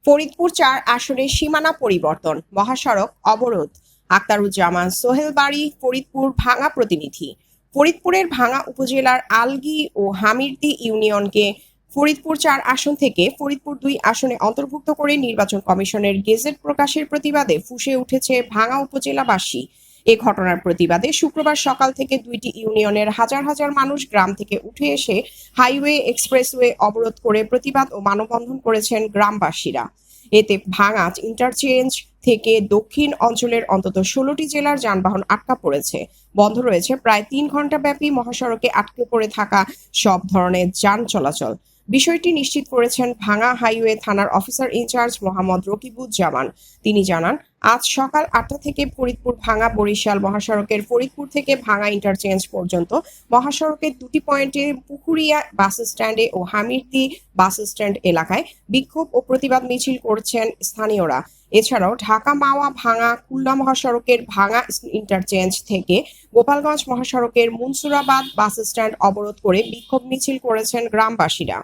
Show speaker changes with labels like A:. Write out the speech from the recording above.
A: ফরিদপুর-৪ আসনে সীমানা পরিবর্তন, মহাসড়ক অবরোধ। আক্তারুজ্জামান সোহেল বাড়ি, ফরিদপুর ভাঙা প্রতিনিধি। ফরিদপুরের ভাঙা উপজেলার আলগী ও হামিরদী ইউনিয়নকে ফরিদপুর-৪ আসন থেকে ফরিদপুর-২ আসনে অন্তর্ভুক্ত করে নির্বাচন কমিশনের গেজেট প্রকাশের প্রতিবাদে ফুঁসে উঠেছে ভাঙা উপজেলাবাসী। এ ঘটনার প্রতিবাদে শুক্রবার সকাল থেকে দুইটি ইউনিয়নের হাজার হাজার মানুষ গ্রাম থেকে উঠে এসে হাইওয়ে এক্সপ্রেসওয়ে অবরোধ করে প্রতিবাদ ও মানববন্ধন করেছেন গ্রামবাসীরা। এতে ভাঙা ইন্টারচেঞ্জ থেকে দক্ষিণ অঞ্চলের অন্তত ১৬টি জেলার যানবাহন আটকা পড়েছে। বন্ধ রয়েছে প্রায় ৩ ঘন্টা ব্যাপী মহাসড়কে আটকে পড়ে থাকা সব ধরনের যান চলাচল। বিষয়টি নিশ্চিত করেছেন ভাঙা হাইওয়ে থানার অফিসার ইনচার্জ মোহাম্মদ রকিবুজ্জামান। তিনি জানান, আজ সকাল ৮টা থেকে ফরিদপুর ভাঙা বরিশাল মহাসড়কের ফরিদপুর থেকে ভাঙা ইন্টারচেঞ্জ পর্যন্ত মহাসড়কের দুটি পয়েন্টে পুকুরিয়া বাস স্ট্যান্ডে ও হামিরদী বাস স্ট্যান্ড এলাকায় বিক্ষোভ ও প্রতিবাদ মিছিল করছেন স্থানীয়রা। এছাড়াও ঢাকা মাওয়া ভাঙা খুলনা মহাসড়কের ভাঙা ইন্টারচেঞ্জ থেকে গোপালগঞ্জ মহাসড়কের মুনসুরাবাদ বাস স্ট্যান্ড অবরোধ করে বিক্ষোভ মিছিল করেছেন গ্রামবাসীরা।